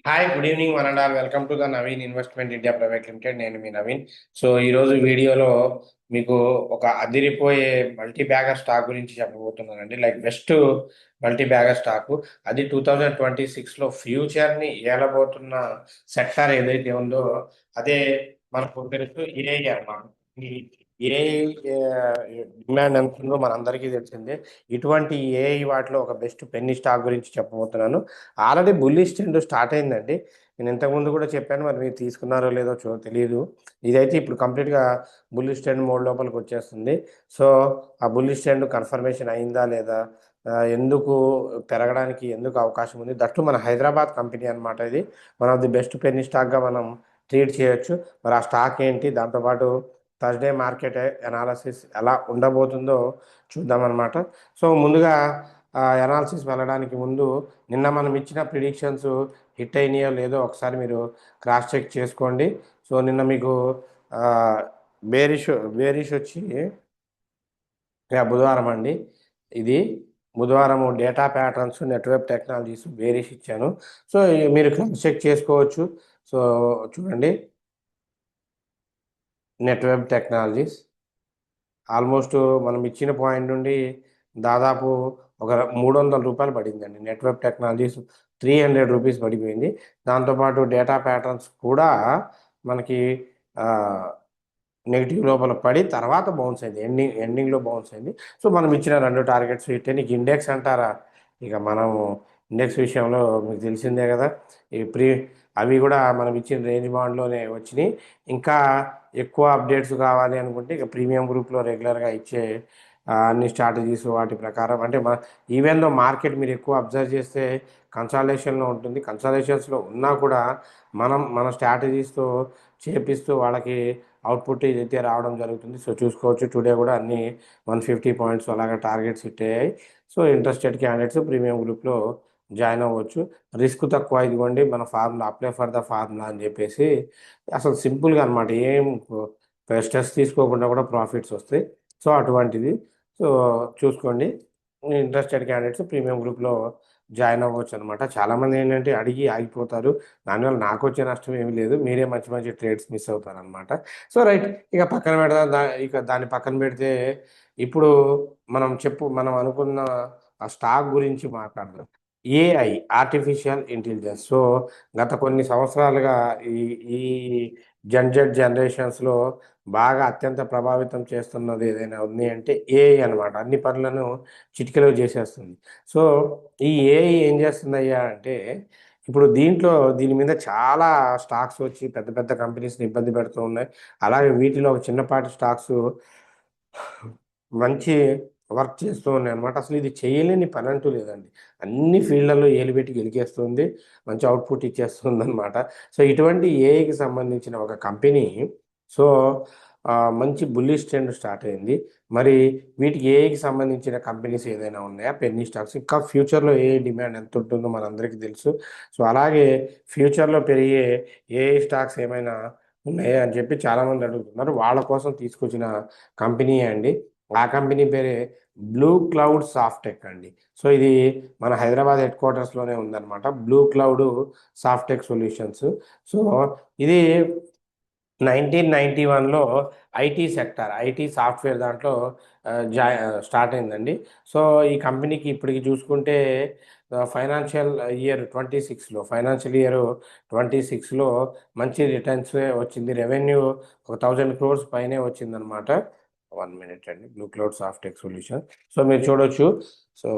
Hi, good evening one and all. Welcome to the Naveen investment India private limited. నేను మీ Naveen. So ఈరోజు వీడియోలో మీకు ఒక అదిరిపోయే మల్టీ బ్యాగర్ స్టాక్ గురించి చెప్పబోతున్నానండి. Like best multi bagger stock. అది 2026లో ఫ్యూచర్ని ఏలబోతున్న సెక్టార్ ఏదైతే ఉందో అదే మనకు తెలుసు ఏఐ అన్నమాట. ఈ ఏఐ డిమాండ్ ఎంత ఉందో మనందరికీ తెలిసిందే. ఇటువంటి ఏఐ వాటిలో ఒక బెస్ట్ పెన్నీ స్టాక్ గురించి చెప్పబోతున్నాను. ఆల్రెడీ బుల్లిష్ ట్రెండ్ స్టార్ట్ అయిందండి. నేను ఇంతకుముందు కూడా చెప్పాను, మరి మీరు తీసుకున్నారో లేదో తెలియదు. ఇదైతే ఇప్పుడు కంప్లీట్గా బుల్లిష్ ట్రెండ్ మోడ్ లోపలికి వచ్చేస్తుంది. సో ఆ బుల్లిష్ ట్రెండ్ కన్ఫర్మేషన్ అయిందా లేదా, ఎందుకు పెరగడానికి ఎందుకు అవకాశం ఉంది, దట్టు మన హైదరాబాద్ కంపెనీ అనమాట. ఇది one of the best penny స్టాక్గా మనం ట్రీట్ చేయొచ్చు. మరి ఆ స్టాక్ ఏంటి, దాంతోపాటు థర్స్డే మార్కెట్ అనాలసిస్ ఎలా ఉండబోతుందో చూద్దామన్నమాట. సో ముందుగా అనాలిసిస్ వెళ్ళడానికి ముందు నిన్న మనం ఇచ్చిన ప్రిడిక్షన్స్ హిట్ అయినాయో లేదో ఒకసారి మీరు క్రాస్ చెక్ చేసుకోండి. సో నిన్న మీకు బేరిష్ బేరిష్ వచ్చి బుధవారం అండి. ఇది బుధవారం data patterns network technologies bearish ఇచ్చాను. సో మీరు క్రాస్ చెక్ చేసుకోవచ్చు. సో చూడండి, నెట్వర్క్ టెక్నాలజీస్ ఆల్మోస్ట్ మనం ఇచ్చిన పాయింట్ నుండి దాదాపు ఒక 300 రూపాయలు పడిందండి. నెట్వర్క్ టెక్నాలజీస్ 300 రూపీస్ పడిపోయింది. దాంతోపాటు డేటా ప్యాటర్న్స్ కూడా మనకి నెగిటివ్ లోపల పడి తర్వాత బౌన్స్ అయింది. ఎండింగ్లో బౌన్స్ అయింది. సో మనం ఇచ్చిన 2 టార్గెట్స్ హిట్. నీకు ఇండెక్స్ అంటారా, ఇక మనము ఇండెక్స్ విషయంలో మీకు తెలిసిందే కదా. ఈ అవి కూడా మనం ఇచ్చిన రేంజ్ బాండ్లోనే వచ్చినాయి. ఇంకా ఎక్కువ అప్డేట్స్ కావాలి అనుకుంటే ఇక ప్రీమియం గ్రూప్లో రెగ్యులర్గా ఇచ్చే అన్ని స్ట్రాటజీస్ వాటి ప్రకారం అంటే ఈవెన్ దో మార్కెట్ మీరు ఎక్కువ అబ్జర్వ్ చేస్తే కన్సాలేషన్లో ఉంటుంది. కన్సాలేషన్స్లో ఉన్నా కూడా మన స్ట్రాటజీస్తో చేపిస్తూ వాళ్ళకి అవుట్పుట్ ఇదైతే రావడం జరుగుతుంది. సో చూసుకోవచ్చు, టుడే కూడా అన్ని 150 పాయింట్స్ అలాగా టార్గెట్స్ హిట్ అయ్యాయి. సో ఇంట్రెస్టెడ్ క్యాండిడేట్స్ ప్రీమియం గ్రూప్లో జాయిన్ అవ్వచ్చు. రిస్క్ తక్కువ, ఇదిగోండి మన formula, apply for the formula అని చెప్పేసి అసలు సింపుల్గా అనమాట. ఏం స్ట్రెస్ తీసుకోకుండా కూడా ప్రాఫిట్స్ వస్తాయి. సో అటువంటిది. సో చూసుకోండి, ఇంట్రెస్టెడ్ క్యాండిడేట్స్ ప్రీమియం గ్రూప్లో జాయిన్ అవ్వచ్చు అనమాట. చాలామంది ఏంటంటే అడిగి ఆగిపోతారు. దానివల్ల నాకు వచ్చే నష్టం ఏమీ లేదు, మీరే మంచి మంచి ట్రేడ్స్ మిస్ అవుతారు అనమాట. సో రైట్, ఇక పక్కన పెడదాం. ఇక దాన్ని పక్కన పెడితే ఇప్పుడు మనం అనుకున్న ఆ స్టాక్ గురించి మాట్లాడదాం. AI, artificial intelligence. సో గత కొన్ని సంవత్సరాలుగా ఈ ఈ జనరేషన్స్లో బాగా అత్యంత ప్రభావితం చేస్తున్నది ఏదైనా ఉంది అంటే ఏఐ అనమాట. అన్ని పనులను చిటికెలో చేసేస్తుంది. సో ఈ ఏఐ ఏం చేస్తుందయ్యా అంటే, ఇప్పుడు దీని మీద చాలా స్టాక్స్ వచ్చి పెద్ద పెద్ద కంపెనీస్ని ఇబ్బంది పెడుతూ ఉన్నాయి. అలాగే వీటిలో ఒక చిన్నపాటి స్టాక్స్ మంచి వర్క్ చేస్తూ ఉన్నాయి అనమాట. అసలు ఇది చేయలేని పని అంటూ లేదండి. అన్ని ఫీల్డ్లలో ఏలుబెట్టి గెలికేస్తుంది, మంచి అవుట్పుట్ ఇచ్చేస్తుంది అనమాట. సో ఇటువంటి ఏఐకి సంబంధించిన ఒక కంపెనీ. సో మంచి బుల్లిష్ ట్రెండ్ స్టార్ట్ అయింది. మరి వీటికి ఏఐకి సంబంధించిన కంపెనీస్ ఏదైనా ఉన్నాయా, పెన్నీ స్టాక్స్? ఇంకా ఫ్యూచర్లో ఏఐ డిమాండ్ ఎంత ఉంటుందో మనందరికీ తెలుసు. సో అలాగే ఫ్యూచర్లో పెరిగే ఏఐ స్టాక్స్ ఏమైనా ఉన్నాయా అని చెప్పి చాలామంది అడుగుతున్నారు. వాళ్ళ కోసం తీసుకొచ్చిన కంపెనీ అండి. ఆ కంపెనీ పేరే బ్లూ క్లౌడ్ సాఫ్టెక్ అండి. సో ఇది మన హైదరాబాద్ హెడ్ క్వార్టర్స్లోనే ఉందన్నమాట. Blue cloud Softech solutions. So ఇది 1991లో ఐటీ సాఫ్ట్వేర్ దాంట్లో స్టార్ట్ అయిందండి. సో ఈ కంపెనీకి ఇప్పటికి చూసుకుంటే ఫైనాన్షియల్ ఇయర్ 26లో మంచి రిటర్న్స్ వచ్చింది. రెవెన్యూ ఒక 1000 crores పైనే వచ్చిందనమాట. 1 minute అండి. Blue cloud Softech solution. So మీరు చూడొచ్చు. సో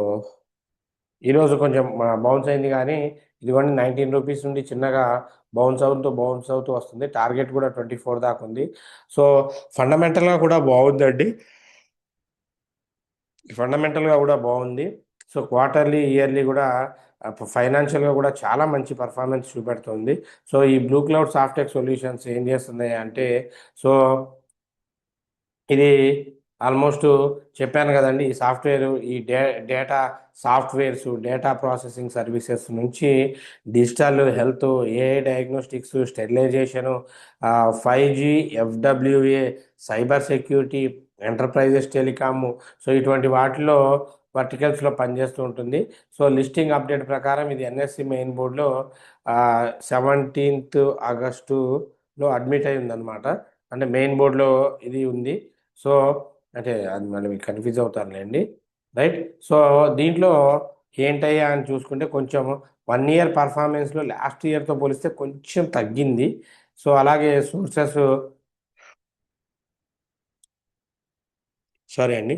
ఈరోజు కొంచెం బౌన్స్ అయింది, కానీ ఇదిగోండి 19 రూపీస్ నుండి చిన్నగా బౌన్స్ అవుతూ వస్తుంది. టార్గెట్ కూడా 24 దాకా ఉంది. సో ఫండమెంటల్గా కూడా బాగుందండి. ఫండమెంటల్గా కూడా బాగుంది. సో క్వార్టర్లీ, ఇయర్లీ కూడా ఫైనాన్షియల్గా కూడా చాలా మంచి పర్ఫార్మెన్స్ చూపెడుతుంది. సో ఈ బ్లూ క్లౌడ్ సాఫ్ట్వేర్ సొల్యూషన్స్ ఏం చేస్తున్నాయి అంటే, సో ఇది ఆల్మోస్ట్ చెప్పాను కదండి. ఈ సాఫ్ట్వేర్, ఈ data softwares, data processing services నుంచి digital health, AI diagnostics, sterilisation, 5G, FWA, cyber security, enterprises telecom. So ఇటువంటి వాటిలో వర్టికల్స్లో పనిచేస్తూ ఉంటుంది. సో లిస్టింగ్ అప్డేట్ ప్రకారం ఇది ఎన్ఎస్సి మెయిన్ బోర్డులో 17th ఆగస్టులో అడ్మిట్ అయి ఉందన్నమాట. అంటే మెయిన్ బోర్డులో ఇది ఉంది. సో అంటే అది మనం కన్ఫ్యూజ్ అవుతారులేండి, రైట్. సో దీంట్లో ఏంటయ్యా అని చూసుకుంటే కొంచెం 1 year పర్ఫార్మెన్స్లో లాస్ట్ ఇయర్తో పోలిస్తే కొంచెం తగ్గింది. సో అలాగే సోర్సెస్, సారీ అండి,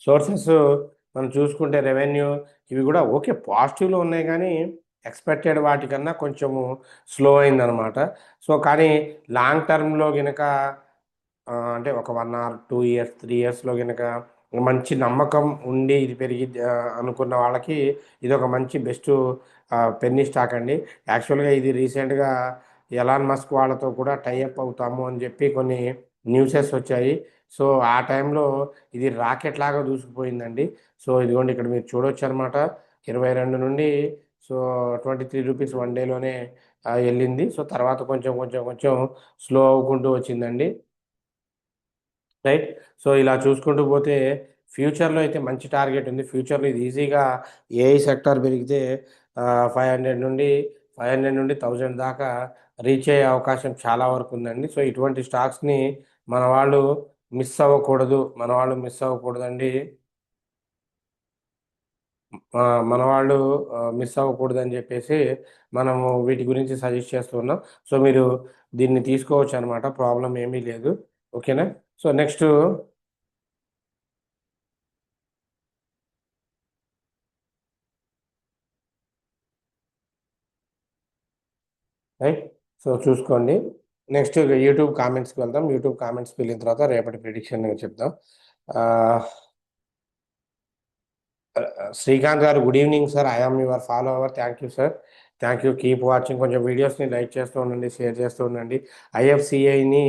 సోర్సెస్ మనం చూసుకుంటే రెవెన్యూ ఇవి కూడా ఓకే పాజిటివ్లో ఉన్నాయి, కానీ ఎక్స్పెక్టెడ్ వాటికన్నా కొంచెము స్లో అయిందనమాట. సో కానీ లాంగ్ టర్మ్లో కనుక అంటే ఒక 1 or 2 years 3 yearsలో కనుక మంచి నమ్మకం ఉండి ఇది పెరిగి అనుకున్న వాళ్ళకి ఇది ఒక మంచి బెస్ట్ పెన్నీ స్టాక్ అండి. యాక్చువల్గా ఇది రీసెంట్గా ఎలాన్ మస్క్ వాళ్ళతో కూడా టైఅప్ అవుతాము అని చెప్పి కొన్ని న్యూసెస్ వచ్చాయి. సో ఆ టైంలో ఇది రాకెట్ లాగా దూసుకుపోయిందండి. సో ఇదిగోండి ఇక్కడ మీరు చూడొచ్చు అనమాట. 22 నుండి సో 23 రూపీస్ 1 డేలోనే వెళ్ళింది. సో తర్వాత కొంచెం కొంచెం కొంచెం స్లో అవ్వుకుంటూ వచ్చిందండి, రైట్. సో ఇలా చూసుకుంటూ పోతే ఫ్యూచర్లో అయితే మంచి టార్గెట్ ఉంది. ఫ్యూచర్లో ఇది ఈజీగా ఏఐ సెక్టార్ పెరిగితే 500 నుండి 1000 దాకా రీచ్ అయ్యే అవకాశం చాలా వరకు ఉందండి. సో ఇటువంటి స్టాక్స్ని మన వాళ్ళు మిస్ అవ్వకూడదండి. మన వాళ్ళు మిస్ అవ్వకూడదని చెప్పేసి మనము వీటి గురించి సజెస్ట్ చేస్తున్నాం. సో మీరు దీన్ని తీసుకోవచ్చు అనమాట, ప్రాబ్లం ఏమీ లేదు. ఓకేనా. So next, right. సో చూసుకోండి. నెక్స్ట్ యూట్యూబ్ కామెంట్స్కి వెళ్దాం. యూట్యూబ్ కామెంట్స్కి వెళ్ళిన తర్వాత రేపటి ప్రిడిక్షన్ చెప్దాం. ఆ, శ్రీకాంత్ గారు, good evening sir. I am your follower. Thank you sir, thank you. Keep watching. కొంచెం వీడియోస్ని లైక్ చేస్తూ ఉండండి, షేర్ చేస్తూ ఉండండి. ఐఎఫ్సిఐని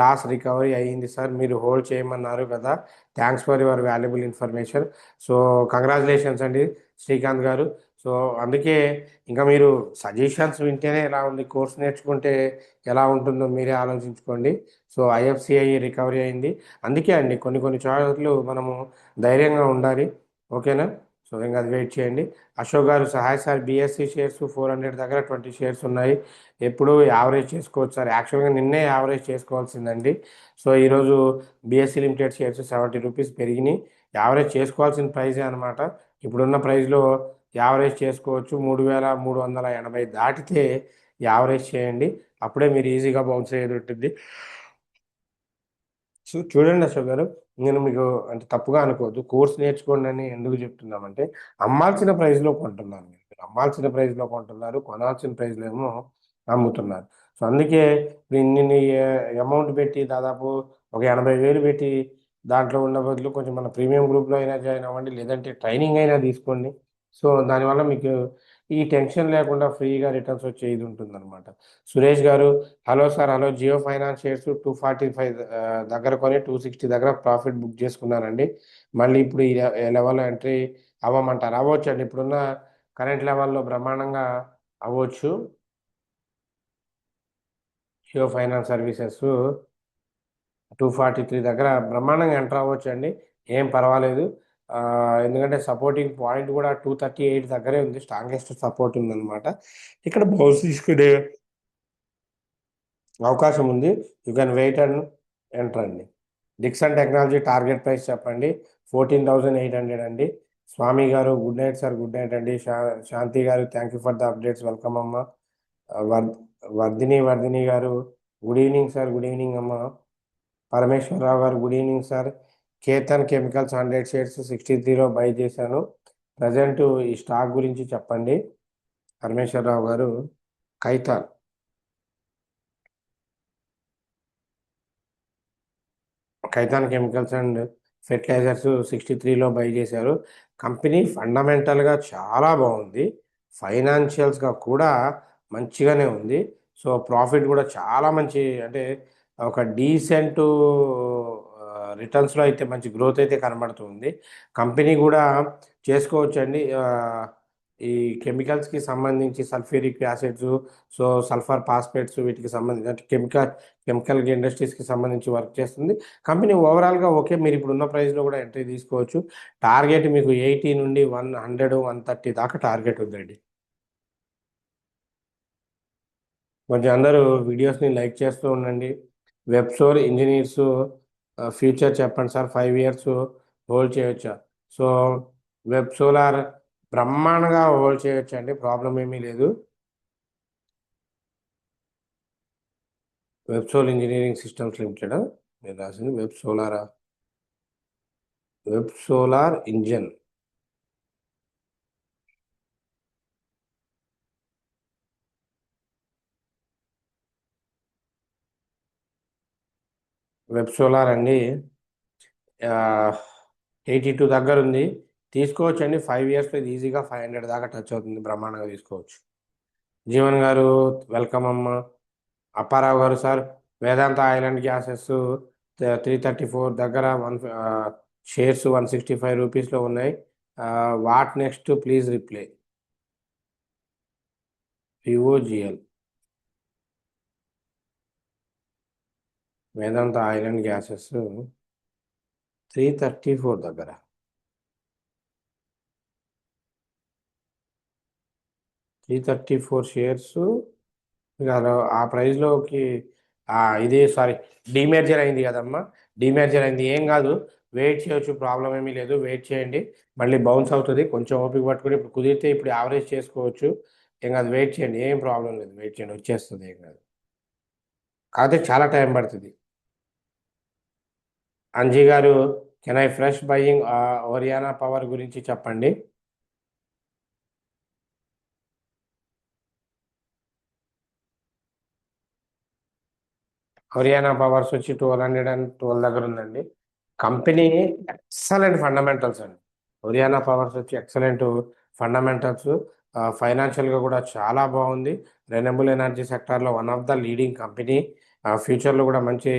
లాస్ రికవరీ అయ్యింది సార్, మీరు హోల్డ్ చేయమన్నారు కదా. Thanks for your valuable information. So congratulations అండి శ్రీకాంత్ గారు. సో అందుకే ఇంకా మీరు సజెషన్స్ వింటేనే ఎలా ఉంది, కోర్స్ నేర్చుకుంటే ఎలా ఉంటుందో మీరే ఆలోచించుకోండి. సో ఐఎఫ్సిఐ రికవరీ అయింది. అందుకే అండి కొన్ని కొన్ని చోట్ల మనము ధైర్యంగా ఉండాలి. ఓకేనా. సో ఇంకా అది వెయిట్ చేయండి. Ashok garu, Sahay sir, BSc shares 400 దగ్గర 20 షేర్స్ ఉన్నాయి, ఎప్పుడు యావరేజ్ చేసుకోవచ్చు సార్. యాక్చువల్గా నిన్నే యావరేజ్ చేసుకోవాల్సిందండి. సో ఈరోజు బిఎస్సి లిమిటెడ్ షేర్స్ 70 రూపీస్ పెరిగినాయి. యావరేజ్ చేసుకోవాల్సిన ప్రైజే అనమాట. ఇప్పుడున్న ప్రైస్లో యావరేజ్ చేసుకోవచ్చు. 3380 దాటితే యావరేజ్ చేయండి, అప్పుడే మీరు ఈజీగా బౌన్స్ అయ్యేది ఉంటుంది. సో చూడండి అశోక్ గారు, నేను మీకు అంటే తప్పుగా అనుకోవద్దు, కోర్స్ నేర్చుకోండి అని ఎందుకు చెప్తున్నామంటే అమ్మాల్సిన ప్రైస్లో కొంటున్నాను. మీరు అమ్మాల్సిన ప్రైస్లో కొంటున్నారు, కొనాల్సిన ప్రైస్లో ఏమో అమ్ముతున్నారు. సో అందుకే ఇన్ని అమౌంట్ పెట్టి దాదాపు ఒక 80,000 పెట్టి దాంట్లో ఉన్న బదులు కొంచెం మన ప్రీమియం గ్రూప్లో అయినా జాయిన్ అవ్వండి, లేదంటే ట్రైనింగ్ అయినా తీసుకోండి. సో దానివల్ల మీకు ఈ టెన్షన్ లేకుండా ఫ్రీగా రిటర్న్స్ వచ్చే ఇది ఉంటుందన్నమాట. సురేష్ గారు, hello sir. Hello. Jio finance shares 245 దగ్గర కొని 260 దగ్గర ప్రాఫిట్ బుక్ చేసుకున్నానండి. మళ్ళీ ఇప్పుడు ఈ లెవెల్లో ఎంట్రీ అవ్వమంటారు? అవ్వచ్చు అండి, ఇప్పుడున్న కరెంట్ లెవెల్లో బ్రహ్మాండంగా అవ్వచ్చు. జియో ఫైనాన్స్ సర్వీసెస్ 243 దగ్గర బ్రహ్మాండంగా ఎంటర్ అవ్వచ్చు అండి, ఏం పర్వాలేదు. ఎందుకంటే సపోర్టింగ్ పాయింట్ కూడా 238 దగ్గరే ఉంది, స్ట్రాంగెస్ట్ సపోర్ట్ ఉందన్నమాట. ఇక్కడ బౌన్స్ తీసుకునే అవకాశం ఉంది. You can wait and enter అండి. డిక్సన్ టెక్నాలజీ టార్గెట్ ప్రైస్ చెప్పండి. 14,800 అండి. స్వామి గారు, good night sir. Good night అండి. శాంతి గారు, thank you for the updates. Welcome అమ్మ. వర్ వర్ధిని గారు, good evening sir. Good evening అమ్మ. పరమేశ్వరరావు గారు, good evening sir. Ketan chemicals 100 shares 63లో బై చేశాను, ప్రజెంట్ ఈ స్టాక్ గురించి చెప్పండి. పరమేశ్వరరావు గారు, Khaitan Khaitan chemicals and fertilisers 63లో బై చేశారు. కంపెనీ ఫండమెంటల్గా చాలా బాగుంది, ఫైనాన్షియల్స్గా కూడా మంచిగానే ఉంది. సో ప్రాఫిట్ కూడా చాలా మంచి, అంటే ఒక డీసెంట్ రిటర్న్స్లో అయితే మంచి గ్రోత్ అయితే కనబడుతుంది. కంపెనీ కూడా చేసుకోవచ్చండి. ఈ కెమికల్స్కి సంబంధించి sulphuric acids, so sulphur phosphates వీటికి సంబంధించి అంటే కెమికల్ ఇండస్ట్రీస్కి సంబంధించి వర్క్ చేస్తుంది కంపెనీ. ఓవరాల్గా ఓకే, మీరు ఇప్పుడు ఉన్న ప్రైస్లో కూడా ఎంట్రీ తీసుకోవచ్చు. టార్గెట్ మీకు 80 నుండి 100 130 దాకా టార్గెట్ ఉందండి. కొంచెం అందరూ వీడియోస్ని లైక్ చేస్తూ ఉండండి. వెబ్సోర్ ఇంజనీర్స్ ఫ్యూచర్ చెప్పండి సార్, 5 ఇయర్స్ హోల్డ్ చేయొచ్చా? సో వెబ్ సోలార్ బ్రహ్మాండంగా హోల్డ్ చేయొచ్చు అండి, ప్రాబ్లం ఏమీ లేదు. Web sol engineering systems limited మీరు రాసింది వెబ్ సోలారా? Web solar engine. Web solar అండి 82 దగ్గర ఉంది, తీసుకోవచ్చు అండి. 5 ఇయర్స్లో ఇది ఈజీగా 500 దాకా టచ్ అవుతుంది, బ్రహ్మాండంగా తీసుకోవచ్చు. జీవన్ గారు వెల్కమ్ అమ్మ. అప్పారావు గారు sir, Vedanta oil and gases 334 దగ్గర షేర్స్ 165 రూపీస్లో ఉన్నాయి. What next please reply. వివోజిఎల్, వేదాంత ఆయిల్ అండ్ గ్యాసెస్ 334 దగ్గర. 334 షేర్స్ ఇక ఆ ప్రైస్లోకి ఇది సారీ డిమేర్జర్ అయింది కదమ్మా, డిమేర్జర్ అయింది, ఏం కాదు, వెయిట్ చేయొచ్చు, ప్రాబ్లం ఏమీ లేదు, వెయిట్ చేయండి. మళ్ళీ బౌన్స్ అవుతుంది, కొంచెం ఓపిక పట్టుకుని ఇప్పుడు కుదిరితే ఇప్పుడు యావరేజ్ చేసుకోవచ్చు, ఏం కాదు, వెయిట్ చేయండి, ఏం ప్రాబ్లం లేదు, వెయిట్ చేయండి, వచ్చేస్తుంది, ఏం కాదు, కాకపోతే చాలా టైం పడుతుంది. అంజీ గారు, can I fresh buying Haryana power గురించి చెప్పండి. హరియానా పవర్స్ వచ్చి 1212 దగ్గర ఉందండి. కంపెనీ ఎక్సలెంట్ ఫండమెంటల్స్ అండి. హరియానా పవర్స్ వచ్చి ఎక్సలెంట్ ఫండమెంటల్స్, ఫైనాన్షియల్గా కూడా చాలా బాగుంది. రెన్యూబుల్ ఎనర్జీ సెక్టార్లో one of the leading company. ఫ్యూచర్లో కూడా మంచి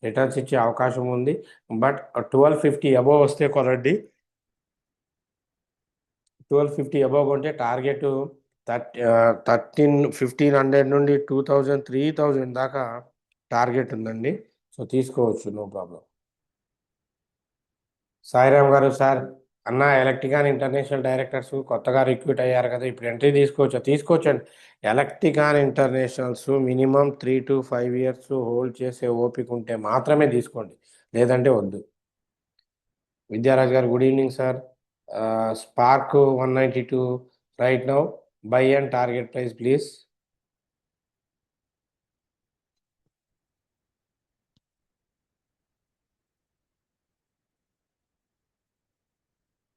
రిటర్న్స్ ఇచ్చే అవకాశం ఉంది. బట్ 1250 అబోవ్ వస్తే కొనండి. 1250 అబోవ్ కొంటే టార్గెట్ 1500 నుండి 2000 3000 దాకా టార్గెట్ ఉందండి. సో తీసుకోవచ్చు, నో ప్రాబ్లం. సాయిరామ్ గారు సార్, అన్న ఎలక్ట్రికాన్ ఇంటర్నేషనల్ డైరెక్టర్స్ కొత్తగా రిక్రూట్ అయ్యారు కదా, ఇప్పుడు ఎంట్రీ తీసుకోవచ్చా? తీసుకోవచ్చండి. Electricon internationals minimum 3 to 5 years hold చేసే ఓపిక ఉంటే మాత్రమే తీసుకోండి, లేదంటే వద్దు. విద్యారాజ్ గారు good evening sir. Spark 192 right now, buy and target price please.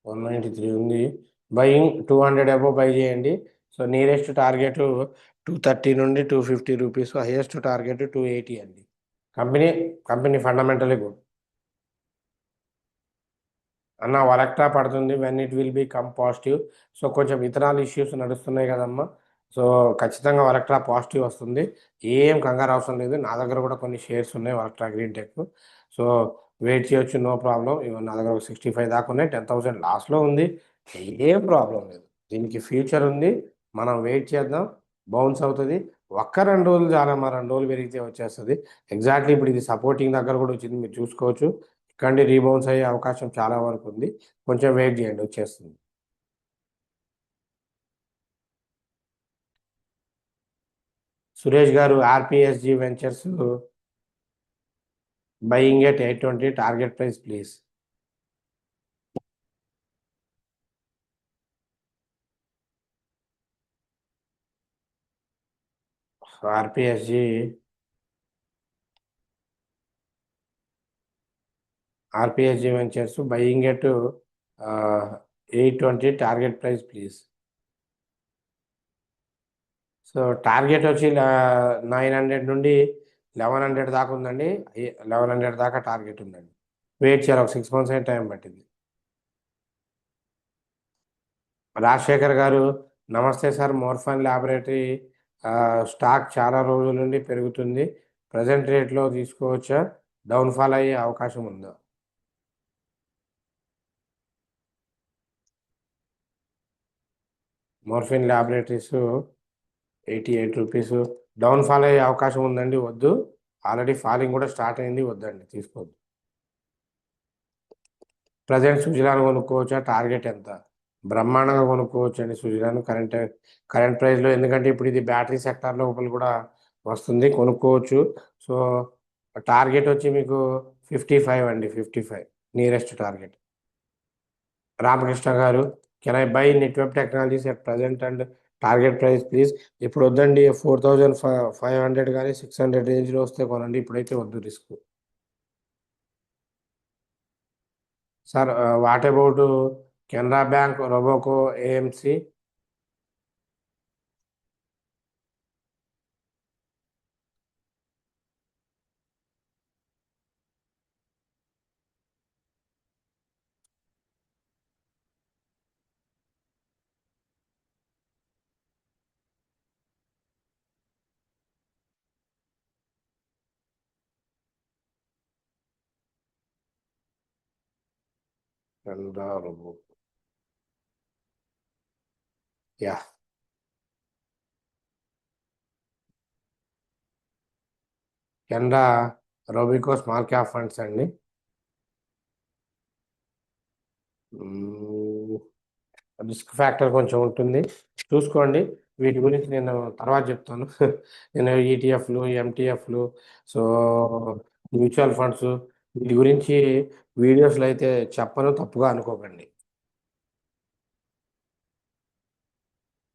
193 ఉంది, బయింగ్ 200 అబోవ్ బై చేయండి. సో నియరెస్ట్ టార్గెట్ 230 నుండి 250 రూపీస్, హైయెస్ట్ టార్గెట్ 280 అండి. Company company fundamentally good. అన్న వరక్టా పడుతుంది, when it will be come positive. So కొంచెం ఇతరాల issues నడుస్తున్నాయి కదమ్మా, సో ఖచ్చితంగా వరక్టా పాజిటివ్ వస్తుంది, ఏం కంగారు అవసరం లేదు. నా దగ్గర కూడా కొన్ని షేర్స్ ఉన్నాయి వరక్టా గ్రీన్ టెక్, సో వెయిట్ చేయొచ్చు, నో ప్రాబ్లం. నా దగ్గర ఒక 65 దాకా ఉన్నాయి, 10,000 లాస్లో ఉంది, ఏం ప్రాబ్లం లేదు. దీనికి ఫ్యూచర్ ఉంది, మనం వెయిట్ చేద్దాం, బౌన్స్ అవుతుంది. ఒక్క 2 రోజులు చాలా, మా 2 రోజులు పెరిగితే వచ్చేస్తుంది. ఎగ్జాక్ట్లీ ఇప్పుడు ఇది సపోర్టింగ్ దగ్గర కూడా వచ్చింది, మీరు చూసుకోవచ్చు. కండి రీబౌన్స్ అయ్యే అవకాశం చాలా వరకు ఉంది, కొంచెం వెయిట్ చేయండి, వచ్చేస్తుంది. సురేష్ గారు, RPSG ventures buying at 820, target price please. RPSG RPSG ventures buying at 820, target price please. So target వచ్చి 900 నుండి 1100 దాకా ఉందండి, 1100 దాకా టార్గెట్ ఉందండి. వెయిట్ చేయాలి, ఒక 6 months అయిన టైం పట్టింది. రాజశేఖర్ గారు, నమస్తే సార్, మోర్ఫన్ ల్యాబొరేటరీ స్టాక్ చాలా రోజుల నుండి పెరుగుతుంది, ప్రజెంట్ రేట్లో తీసుకోవచ్చా? డౌన్ఫాల్ అయ్యే అవకాశం ఉందా? Morphine laboratories 88 rupees. Down fall అయ్యే అవకాశం ఉందండి, వద్దు. ఆల్రెడీ ఫాలింగ్ కూడా స్టార్ట్ అయింది, వద్దండి, తీసుకోవద్దు. ప్రజెంట్ సుజలాన్ కొనుక్కోవచ్చా? టార్గెట్ ఎంత? బ్రహ్మాండంగా కొనుక్కోవచ్చు అండి సుజలాన్ కరెంట్ ప్రైస్లో, ఎందుకంటే ఇప్పుడు ఇది బ్యాటరీ సెక్టార్ లోపల కూడా వస్తుంది, కొనుక్కోవచ్చు. సో టార్గెట్ వచ్చి మీకు 55 అండి, 55 నియరెస్ట్ టార్గెట్. రామకృష్ణ గారు, can I buy network technologies at present and target price please? ఇప్పుడు వద్దండి, 4500 కానీ 600 రేంజ్లో వస్తే కొనండి, ఇప్పుడైతే వద్దు, risk. Sir what about Canara bank, Robeco, AMC? Canara Robo, yeah. Canara Robeco small cap funds అండి. రిస్క్ ఫ్యాక్టర్ కొంచెం ఉంటుంది, చూసుకోండి. వీటి గురించి నేను తర్వాత చెప్తాను. నేను ఈటీఎఫ్లు, ఎంటీఎఫ్లు, సో మ్యూచువల్ ఫండ్స్, వీటి గురించి వీడియోస్లో అయితే చెప్పను, తప్పుగా అనుకోకండి.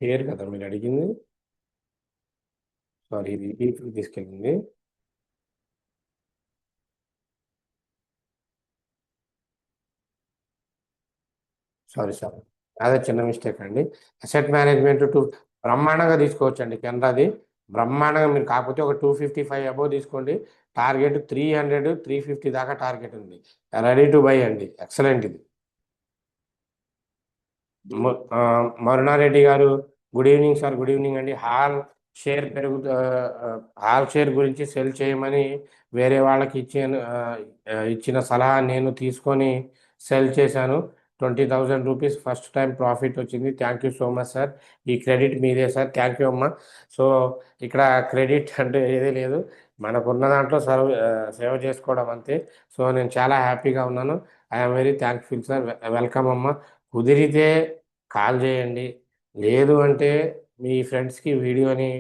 పేరు కదా మీరు అడిగింది, సారీ, ఇది ఈటీఎఫ్కి తీసుకెళ్ళింది. సారీ సార్, అదే చిన్న మిస్టేక్ అండి. అసెట్ మేనేజ్మెంట్ బ్రహ్మాండంగా తీసుకోవచ్చండి కెనరాది, బ్రహ్మాండంగా. మీరు కాకపోతే ఒక 255 అబోవ్ తీసుకోండి. టార్గెట్ 300, 350 దాకా టార్గెట్ ఉంది. రెడీ టు బై అండి, ఎక్సలెంట్ ఇది. మరుణారెడ్డి గారు, good evening sir. Good evening అండి. షేర్ పెరుగు హాల్ షేర్ గురించి సెల్ చేయమని వేరే వాళ్ళకి ఇచ్చిన సలహా నేను తీసుకొని సెల్ చేశాను. 20,000 రూపీస్ ఫస్ట్ టైం ప్రాఫిట్ వచ్చింది. Thank you so much sir. ఈ క్రెడిట్ మీదే సార్, థ్యాంక్ యూ అమ్మా. సో ఇక్కడ క్రెడిట్ అంటే ఏదీ లేదు, మనకున్న దాంట్లో సేవ చేసుకోవడం అంతే. సో నేను చాలా హ్యాపీగా ఉన్నాను. I'm very thankful sir. Welcome అమ్మా. కుదిరితే కాల్ చేయండి, లేదు అంటే మీ ఫ్రెండ్స్కి వీడియోని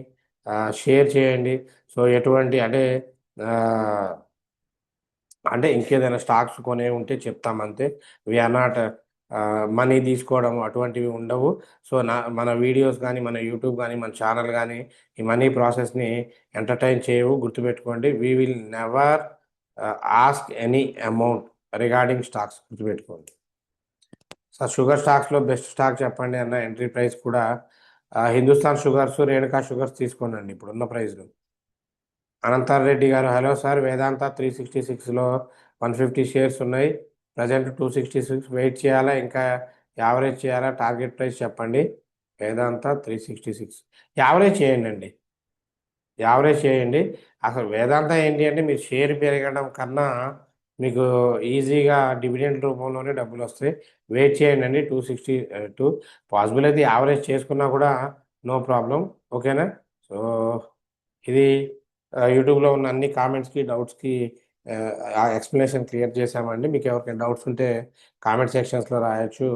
షేర్ చేయండి. సో ఎటువంటి ఆ, అంటే ఇంకేదైనా స్టాక్స్ కొనే ఉంటే చెప్తామంతే. వీఆర్ నాట్ మనీ తీసుకోవడం అటువంటివి ఉండవు. సో మన వీడియోస్ కానీ, మన యూట్యూబ్ కానీ, మన ఛానల్ కానీ ఈ మనీ ప్రాసెస్ని ఎంటర్టైన్ చేయవు, గుర్తుపెట్టుకోండి. We will never ask any amount regarding stocks, గుర్తుపెట్టుకోండి. సార్ షుగర్ స్టాక్స్లో బెస్ట్ స్టాక్ చెప్పండి అన్న, ఎంట్రీ ప్రైస్ కూడా హిందుస్థాన్ షుగర్స్, రేణుకా షుగర్స్ తీసుకోండి ఇప్పుడున్న ప్రైస్లో. అనంతార్ రెడ్డి గారు, హలో సార్. వేదాంత 366లో 150 షేర్స్ ఉన్నాయి. ప్రజెంట్ 266, వెయిట్ చేయాలా, ఇంకా యావరేజ్ చేయాలా? టార్గెట్ ప్రైస్ చెప్పండి. వేదాంత 366 యావరేజ్ చేయండి అండి, యావరేజ్ చేయండి. అసలు వేదాంత ఏంటి అంటే, మీరు షేర్ పెరగడం కన్నా మీకు ఈజీగా డివిడెండ్ రూపంలోనే డబ్బులు వస్తాయి. వెయిట్ చేయండి అండి. 262 పాసిబుల్ అయితే యావరేజ్ చేసుకున్నా కూడా నో ప్రాబ్లం, ఓకేనా? సో ఇది యూట్యూబ్లో ఉన్న అన్ని కామెంట్స్కి, డౌట్స్కి ఎక్స్ప్లెనేషన్ క్లియర్ చేశామండి. మీకు ఎవరికైనా డౌట్స్ ఉంటే కామెంట్ సెక్షన్స్లో రాయొచ్చు.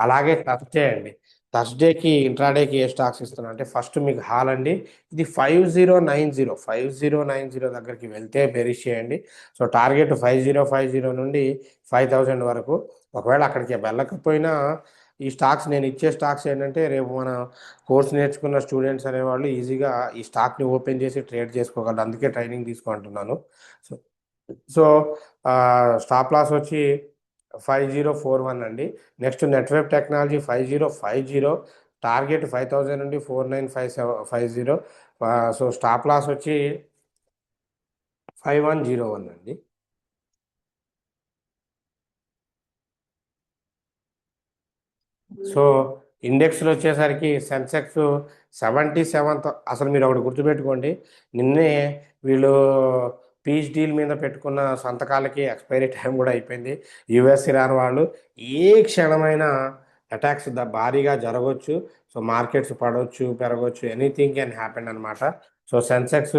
అలాగే థర్స్డే అండి, థర్స్డేకి ఇంట్రాడేకి ఏ స్టాక్స్ ఇస్తున్నా అంటే, ఫస్ట్ మీకు హాల్ అండి, ఇది 5090 దగ్గరికి వెళ్తే బెరిష్ చేయండి. సో టార్గెట్ 5050 నుండి 5000 వరకు. ఒకవేళ అక్కడికి వెళ్ళకపోయినా ఈ స్టాక్స్, నేను ఇచ్చే స్టాక్స్ ఏంటంటే, రేపు మన కోర్స్ నేర్చుకున్న స్టూడెంట్స్ అనేవాళ్ళు ఈజీగా ఈ స్టాక్ని ఓపెన్ చేసి ట్రేడ్ చేసుకోగలరు, అందుకే ట్రైనింగ్ తీసుకుంటున్నాను. సో సో స్టాప్ లాస్ వచ్చి 5041 అండి. నెక్స్ట్ నెట్వర్క్ టెక్నాలజీ 5050, టార్గెట్ 5000 నుండి 4950. సో స్టాప్ లాస్ వచ్చి 5101 అండి. సో ఇండెక్స్లో వచ్చేసరికి సెన్సెక్స్ 77. అసలు మీరు ఒకటి గుర్తుపెట్టుకోండి, నిన్నే వీళ్ళు పీచ్ డీల్ మీద పెట్టుకున్న సంతకాలకి ఎక్స్పైరీ టైం కూడా అయిపోయింది. యుఎస్ ఇరాన్ వాళ్ళు ఏ క్షణమైనా అటాక్స్ భారీగా జరగవచ్చు. సో మార్కెట్స్ పడవచ్చు, పెరగవచ్చు, ఎనీథింగ్ కెన్ హ్యాపెన్ అనమాట. సో సెన్సెక్స్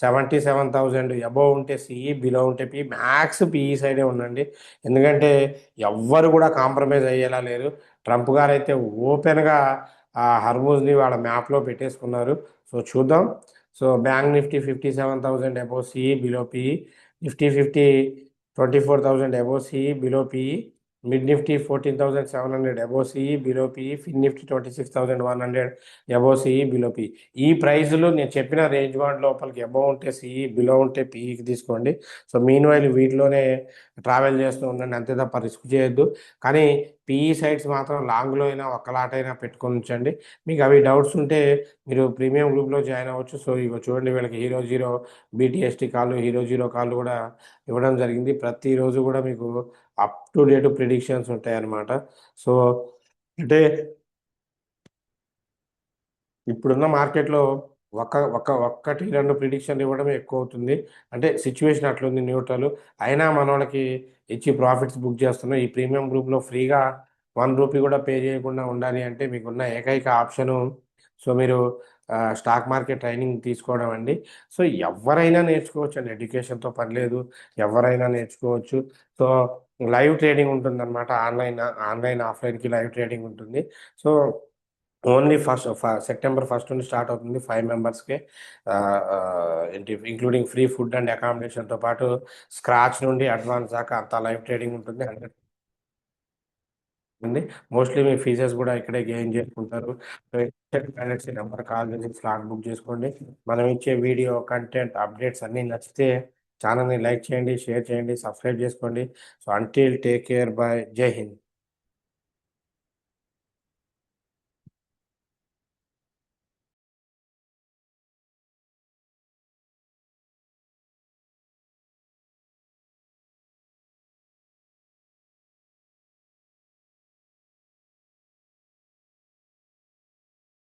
77,000 అబోవ్ ఉంటే సిఈ, బిలో ఉంటే పి, మ్యాక్స్ పిఈ సైడే ఉండండి. ఎందుకంటే ఎవ్వరు కూడా కాంప్రమైజ్ అయ్యేలా లేరు. ట్రంప్ గారు అయితే ఓపెన్గా ఆ హర్మూజ్ని వాళ్ళ మ్యాప్లో పెట్టేసుకున్నారు. సో చూద్దాం. So bank Nifty 57,000 above CE, below PE. Nifty 50 24,000 above CE, below PE. Mid Nifty 14,700 above CE, below PE. Fin Nifty 26,100 above CE, below PE. ఈ ప్రైజ్లు నేను చెప్పిన రేంజ్ బాండ్ లోపలికి అబోవ్ ఉంటే సిఈ, బిలో ఉంటే పీఈకి తీసుకోండి. సో మీన్ వైల్ వీటిలోనే travel చేస్తూ ఉండండి, అంతే తప్ప రిస్క్ చేయొద్దు. కానీ పీఈ సైట్స్ మాత్రం లాంగ్లో అయినా ఒక్కలాటైనా పెట్టుకొని ఉంచండి. మీకు అవి డౌట్స్ ఉంటే మీరు ప్రీమియం గ్రూప్లో జాయిన్ అవ్వచ్చు. సో ఇవి చూడండి, వీళ్ళకి హీరో జీరో బీటీఎస్టీ కాళ్ళు, హీరో జీరో కాళ్ళు కూడా ఇవ్వడం జరిగింది. ప్రతిరోజు కూడా మీకు అప్ టు డేట్ ప్రిడిక్షన్స్ ఉంటాయి అన్నమాట. సో అంటే ఇప్పుడున్న మార్కెట్లో ఒక్కటి రెండు ప్రిడిక్షన్లు ఇవ్వడం ఎక్కువ అవుతుంది. అంటే సిచ్యువేషన్ అట్లుంది, న్యూట్రల్. అయినా మనోళ్ళకి ఇచ్చి ప్రాఫిట్స్ బుక్ చేస్తున్నాం. ఈ ప్రీమియం గ్రూప్లో ఫ్రీగా 1 రూపీ కూడా పే చేయకుండా ఉండాలి అంటే మీకున్న ఏకైక ఆప్షను, సో మీరు స్టాక్ మార్కెట్ ట్రైనింగ్ తీసుకోవడం అండి. సో ఎవరైనా నేర్చుకోవచ్చు అండి, ఎడ్యుకేషన్తో పని లేదు, ఎవరైనా నేర్చుకోవచ్చు. సో లైవ్ ట్రేడింగ్ ఉంటుందన్నమాట. ఆన్లైన్ ఆఫ్లైన్కి లైవ్ ట్రేడింగ్ ఉంటుంది. సో ఓన్లీ సెప్టెంబర్ 1 నుండి స్టార్ట్ అవుతుంది 5 మెంబర్స్కే. ఏంటి ఇంక్లూడింగ్ ఫ్రీ ఫుడ్ అండ్ అకామిడేషన్తో పాటు స్క్రాచ్ నుండి అడ్వాన్స్ దాకా అంతా లైవ్ ట్రేడింగ్ ఉంటుంది. 100 ఉంది. మోస్ట్లీ మీ ఫీజెస్ కూడా ఇక్కడే గెయిన్ చేసుకుంటారు. నెంబర్ కాల్ చేసి స్లాట్ బుక్ చేసుకోండి. మనం ఇచ్చే వీడియో కంటెంట్ అప్డేట్స్ అన్నీ నచ్చితే ఛానల్ని లైక్ చేయండి, షేర్ చేయండి, సబ్స్క్రైబ్ చేసుకోండి. So until take care, by, జై హింద్.